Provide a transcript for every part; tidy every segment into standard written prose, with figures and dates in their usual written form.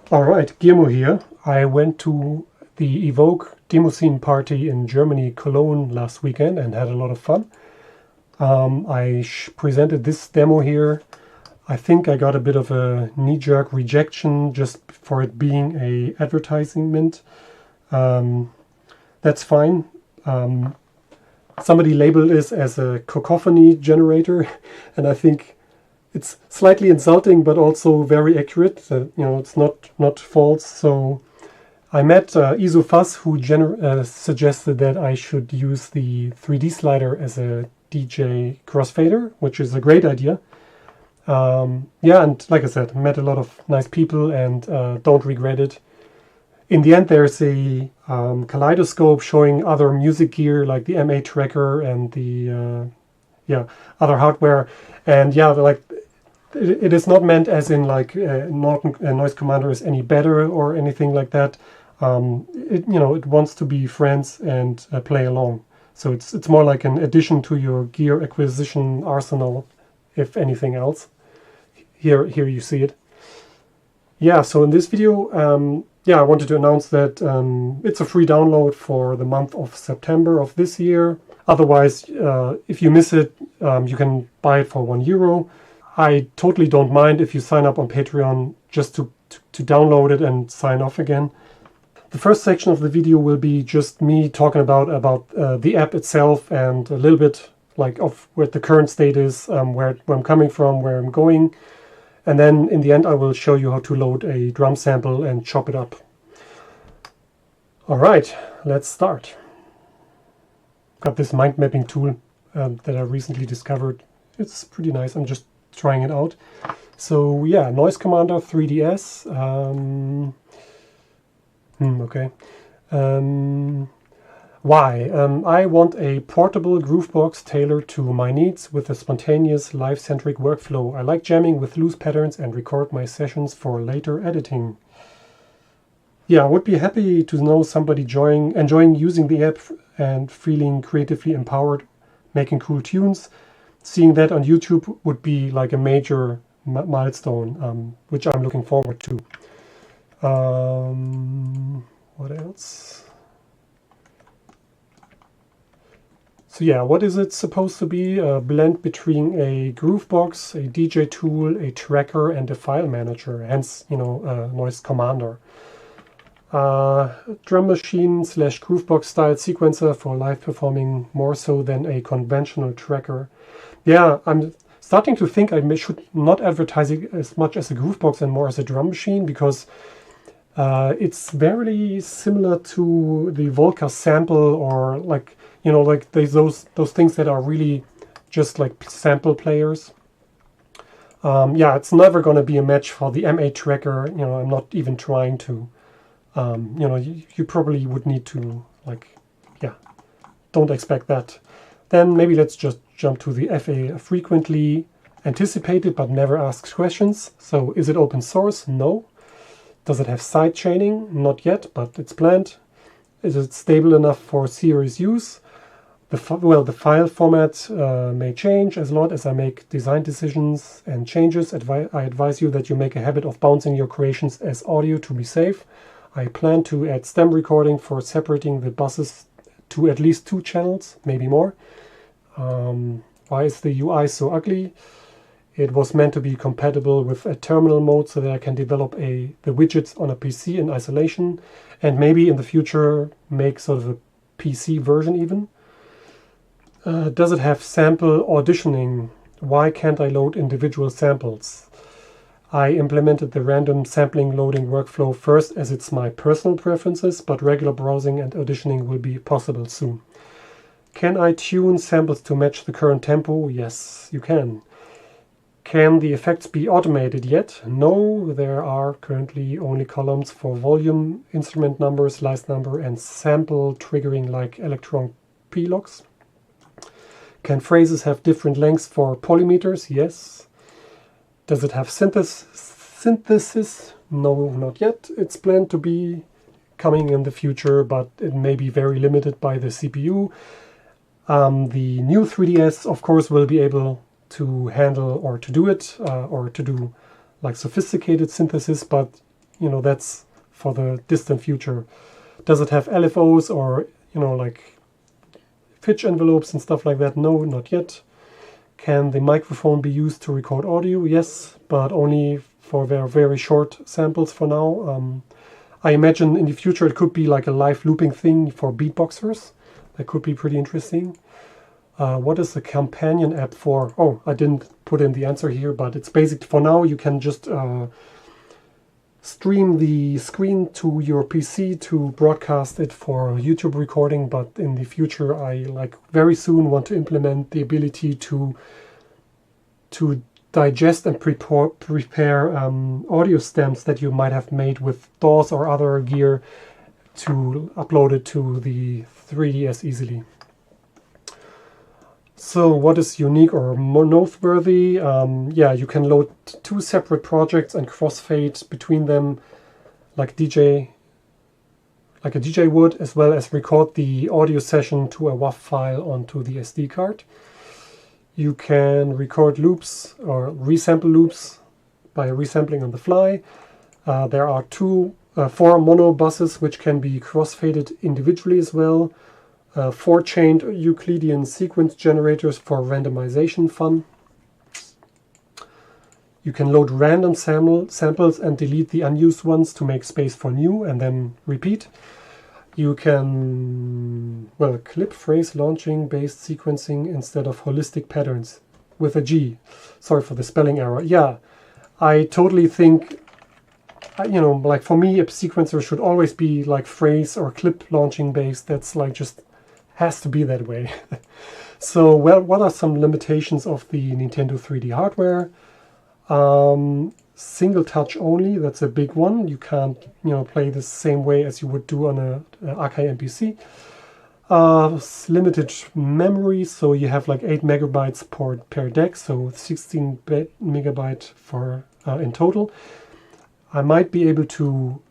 Alright, Guillermo here. I went to the Evoke demo scene party in Germany, Cologne last weekend and had a lot of fun. I presented this demo here. I think I got a bit of a knee-jerk rejection just for it being a advertisement. That's fine. Somebody labeled this as a cacophony generator, and I think it's slightly insulting, but also very accurate. It's not false. So I met Ezo Fuzz, who suggested that I should use the 3D slider as a DJ crossfader, which is a great idea. Yeah, and like I said, met a lot of nice people and don't regret it. In the end, there's a kaleidoscope showing other music gear like the MA tracker and the other hardware. And yeah, like it is not meant as in like Norton Noise Commander is any better or anything like that. It wants to be friends and play along. So it's more like an addition to your gear acquisition arsenal, if anything else. Here you see it. Yeah, so in this video, I wanted to announce that it's a free download for the month of September of this year. Otherwise, if you miss it, you can buy it for €1. I totally don't mind if you sign up on Patreon just to download it and sign off again. The first section of the video will be just me talking about the app itself and a little bit like of where the current state is, where I'm coming from, where I'm going. And then in the end, I will show you how to load a drum sample and chop it up. All right, let's start. Got this mind mapping tool that I recently discovered. It's pretty nice. I'm just trying it out. So yeah, Noise Commander 3DS. Okay. Why? I want a portable groovebox tailored to my needs with a spontaneous, live-centric workflow. I like jamming with loose patterns and record my sessions for later editing. Yeah, I would be happy to know somebody enjoying using the app and feeling creatively empowered, making cool tunes. Seeing that on YouTube would be like a major milestone, which I'm looking forward to. What else? So yeah, what is it supposed to be? A blend between a groovebox, a DJ tool, a tracker, and a file manager. Hence, Noise Commander. Drum machine / groovebox style sequencer for live performing more so than a conventional tracker. Yeah, I'm starting to think I should not advertise it as much as a groovebox and more as a drum machine, because it's very similar to the Volca sample, or like those things that are really just like sample players. Yeah, it's never going to be a match for the MA tracker. I'm not even trying to. You probably would need to don't expect that. Then maybe let's just jump to the FA, frequently anticipated but never asked questions. So is it open source? No. Does it have side chaining? Not yet, but it's planned. Is it stable enough for serious use? The file format may change as long as I make design decisions and changes. I advise you that you make a habit of bouncing your creations as audio to be safe. I plan to add stem recording for separating the buses to at least 2 channels, maybe more. Why is the UI so ugly? It was meant to be compatible with a terminal mode so that I can develop the widgets on a PC in isolation, and maybe in the future make sort of a PC version even. Does it have sample auditioning? Why can't I load individual samples? I implemented the random sampling loading workflow first as it's my personal preferences, but regular browsing and auditioning will be possible soon. Can I tune samples to match the current tempo? Yes, you can. Can the effects be automated yet? No, there are currently only columns for volume, instrument number, slice number, and sample triggering like electron P-locks. Can phrases have different lengths for polymeters? Yes. Does it have synthesis? No, not yet. It's planned to be coming in the future, but it may be very limited by the CPU. The new 3DS, of course, will be able to handle or to do it, or to do like sophisticated synthesis, but that's for the distant future. Does it have LFOs or, like pitch envelopes and stuff like that? No, not yet. Can the microphone be used to record audio? Yes, but only for very, very short samples for now. I imagine in the future it could be like a live looping thing for beatboxers. That could be pretty interesting. What is the companion app for? Oh, I didn't put in the answer here, but it's basic. For now, you can just stream the screen to your PC to broadcast it for YouTube recording. But in the future, I very soon want to implement the ability to digest and prepare audio stems that you might have made with DAWs or other gear to upload it to the 3DS easily. So what is unique or more noteworthy? You can load 2 separate projects and crossfade between them like a DJ would, as well as record the audio session to a WAV file onto the SD card. You can record loops or resample loops by resampling on the fly. There are 4 mono buses which can be crossfaded individually as well. 4 chained Euclidean sequence generators for randomization fun. You can load random samples and delete the unused ones to make space for new and then repeat. You can, clip phrase launching based sequencing instead of holistic patterns with a G. Sorry for the spelling error. Yeah, I totally think, for me, a sequencer should always be like phrase or clip launching based. That's just has to be that way. So, what are some limitations of the Nintendo 3D hardware? Single touch only, that's a big one. You can't, play the same way as you would do on a Akai MPC. Limited memory, so you have 8 megabytes per deck, so 16 megabyte for in total. I might be able to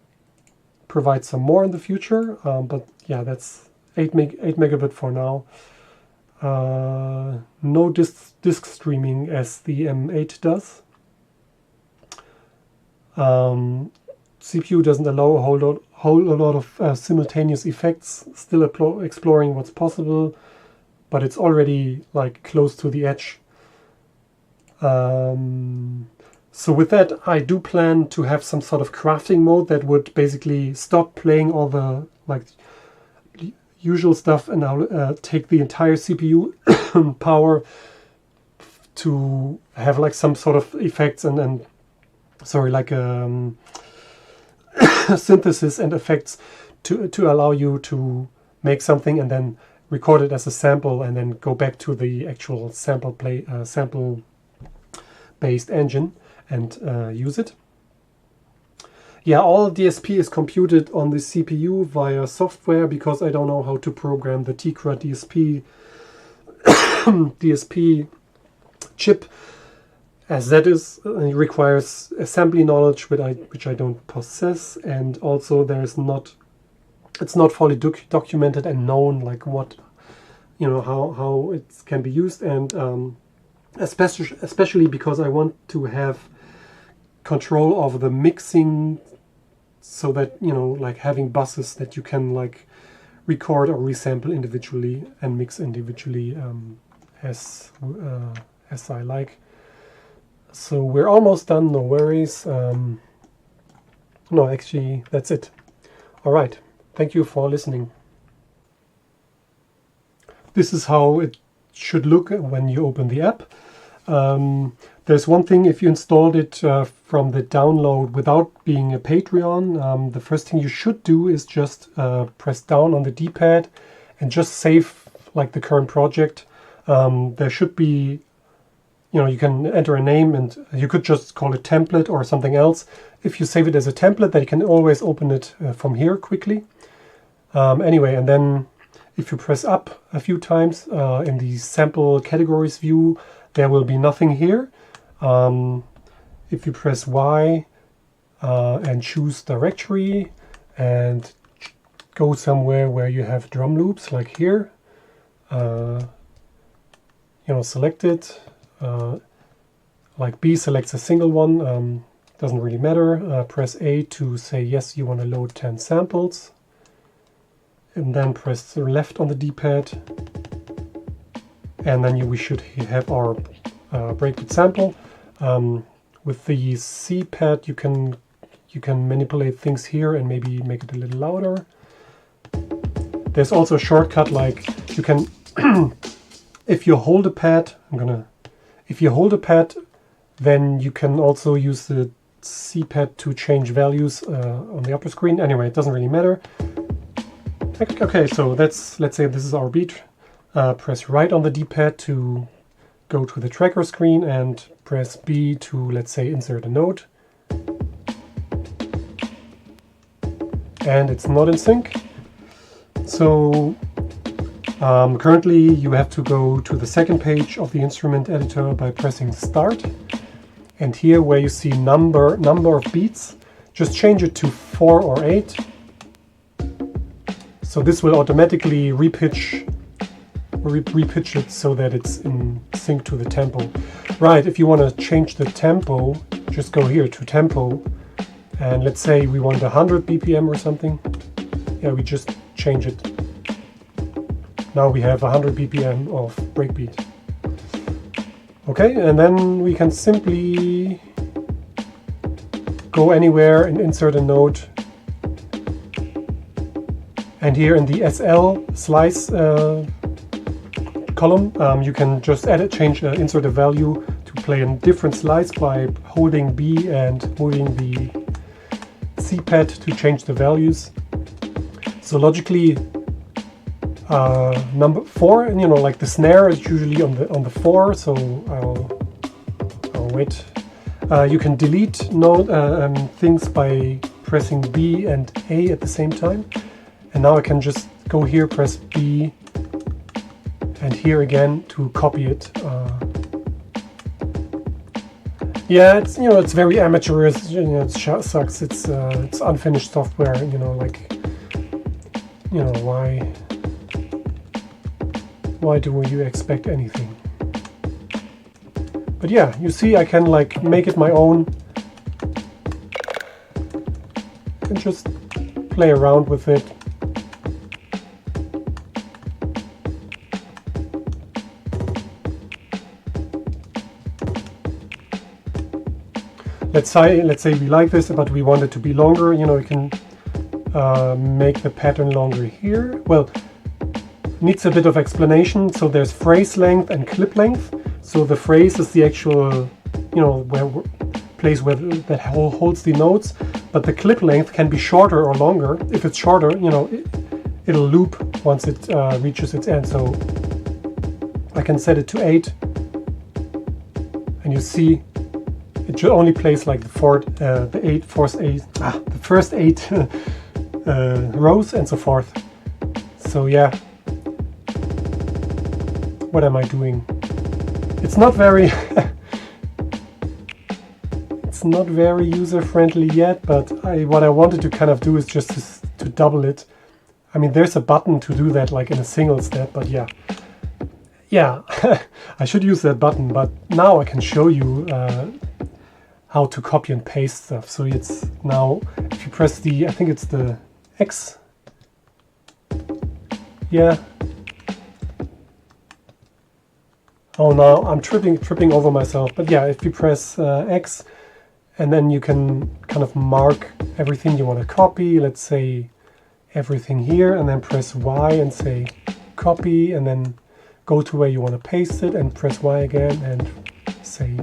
provide some more in the future, but yeah, that's 8 megabit for now. No disk streaming as the M8 does. CPU doesn't allow a whole lot of simultaneous effects. Still exploring what's possible, but it's already close to the edge. So with that, I do plan to have some sort of crafting mode that would basically stop playing all the usual stuff, and I'll take the entire CPU power to have some sort of effects and synthesis and effects to allow you to make something and then record it as a sample and then go back to the actual sample based engine and use it. Yeah, all DSP is computed on the CPU via software because I don't know how to program the Tegra DSP chip, as that requires assembly knowledge which I don't possess, and also it's not fully documented and known what how it can be used, and especially because I want to have control of the mixing, so that having buses that you can record or resample individually and mix individually as I like. So we're almost done, no worries. No, actually, that's it. All right, thank you for listening. This is how it should look when you open the app. There's one thing: if you installed it from the download without being a Patreon, the first thing you should do is just press down on the D-pad and just save the current project. There should be, you can enter a name, and you could just call it template or something else. If you save it as a template, then you can always open it from here quickly. Anyway, and then if you press up a few times in the sample categories view, there will be nothing here. If you press Y and choose directory and go somewhere where you have drum loops, like here, select it. Like B selects a single one. doesn't really matter. Press A to say yes, you want to load 10 samples. And then press the left on the D-pad. And then we should have our breakbeat sample. With the C pad, you can manipulate things here and maybe make it a little louder. There's also a shortcut, like you can, if you hold a pad, if you hold a pad, then you can also use the C pad to change values on the upper screen. Anyway, it doesn't really matter. Okay, so let's say this is our beat. Press right on the D-pad to go to the tracker screen and press B to, let's say, insert a note. And it's not in sync. So currently you have to go to the second page of the instrument editor by pressing Start. And here where you see number of beats, just change it to 4 or 8. So this will automatically repitch it so that it's in sync to the tempo. Right, if you want to change the tempo, just go here to tempo, and let's say we want 100 BPM or something. Yeah, we just change it. Now we have 100 BPM of breakbeat. Okay, and then we can simply go anywhere and insert a note. And here in the SL slice column, you can just insert a value to play a different slice by holding B and moving the C pad to change the values. So logically, number 4, and like the snare is usually on the 4. So I'll wait. You can delete things by pressing B and A at the same time. And now I can just go here, press B, and here again to copy it. Yeah, it's very amateurish. It sucks. It's unfinished software. Why do you expect anything? But yeah, you see, I can make it my own and just play around with it. Let's say we like this, but we want it to be longer. You can make the pattern longer here. Well, needs a bit of explanation. So there's phrase length and clip length. So the phrase is the actual, place where that holds the notes. But the clip length can be shorter or longer. If it's shorter, it'll loop once it reaches its end. So I can set it to 8, and you see. It should only plays like the first 8 rows and so forth. So yeah, what am I doing? It's not very it's not very user-friendly yet, but what I wanted to kind of do is just to double it. I mean, there's a button to do that like in a single step, but yeah, I should use that button. But now I can show you how to copy and paste stuff. So it's now, if you press I think it's the X. Yeah. Oh, now I'm tripping over myself. But yeah, if you press X, and then you can kind of mark everything you want to copy. Let's say everything here, and then press Y and say copy, and then go to where you want to paste it, and press Y again and say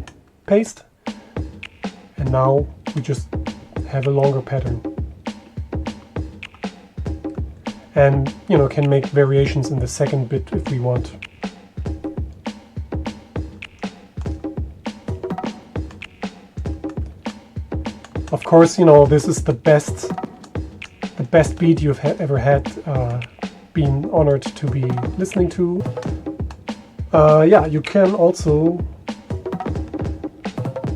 paste. And now we just have a longer pattern. And can make variations in the second bit if we want. Of course, this is the best beat you've ever had. Been honored to be listening to. Yeah, you can also.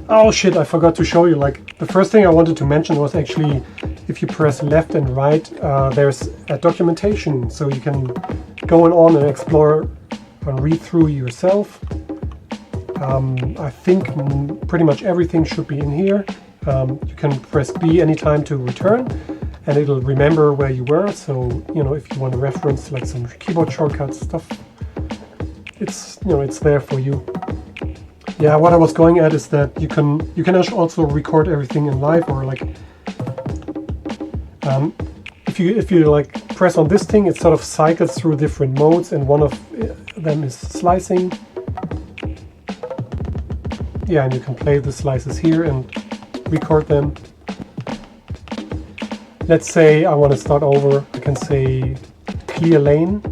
Oh shit, I forgot to show you. The first thing I wanted to mention was actually, if you press left and right, there's a documentation, so you can go on and explore and read through yourself. I think pretty much everything should be in here. You can press B anytime to return, and it'll remember where you were. So, you know, if you want to reference like some keyboard shortcuts stuff, it's, you know, it's there for you. Yeah, what I was going at is that you can also record everything in live, or like if you like press on this thing, it sort of cycles through different modes, and one of them is slicing. Yeah, and you can play the slices here and record them. Let's say I want to start over. I can say clear lane,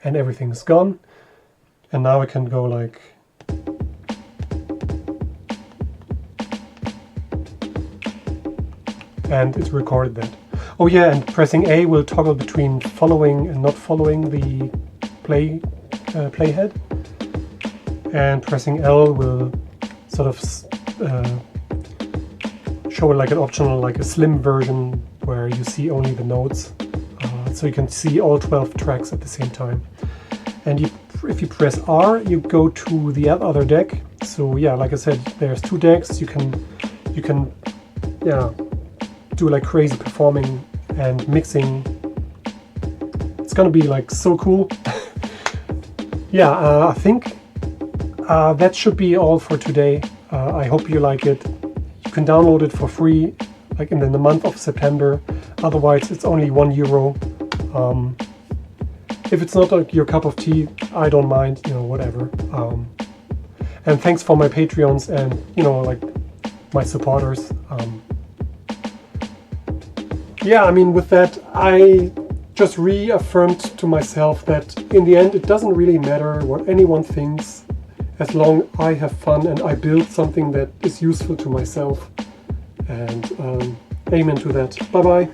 and everything is gone. And now I can go like, and it's recorded that. Oh yeah, and pressing A will toggle between following and not following the playhead. And pressing L will sort of show like an optional, like a slim version where you see only the notes. So you can see all 12 tracks at the same time. And if you press R, you go to the other deck. So yeah, like I said, there's 2 decks. You can yeah, do like crazy performing and mixing. It's gonna be like so cool. Yeah, I think that should be all for today. I hope you like it. You can download it for free, like in the month of September. Otherwise, it's only €1. If it's not like your cup of tea, I don't mind, you know, whatever. And thanks for my Patreons and, you know, like my supporters. Yeah, I mean, with that, I just reaffirmed to myself that in the end, it doesn't really matter what anyone thinks, as long I have fun and I build something that is useful to myself. And amen to that. Bye-bye.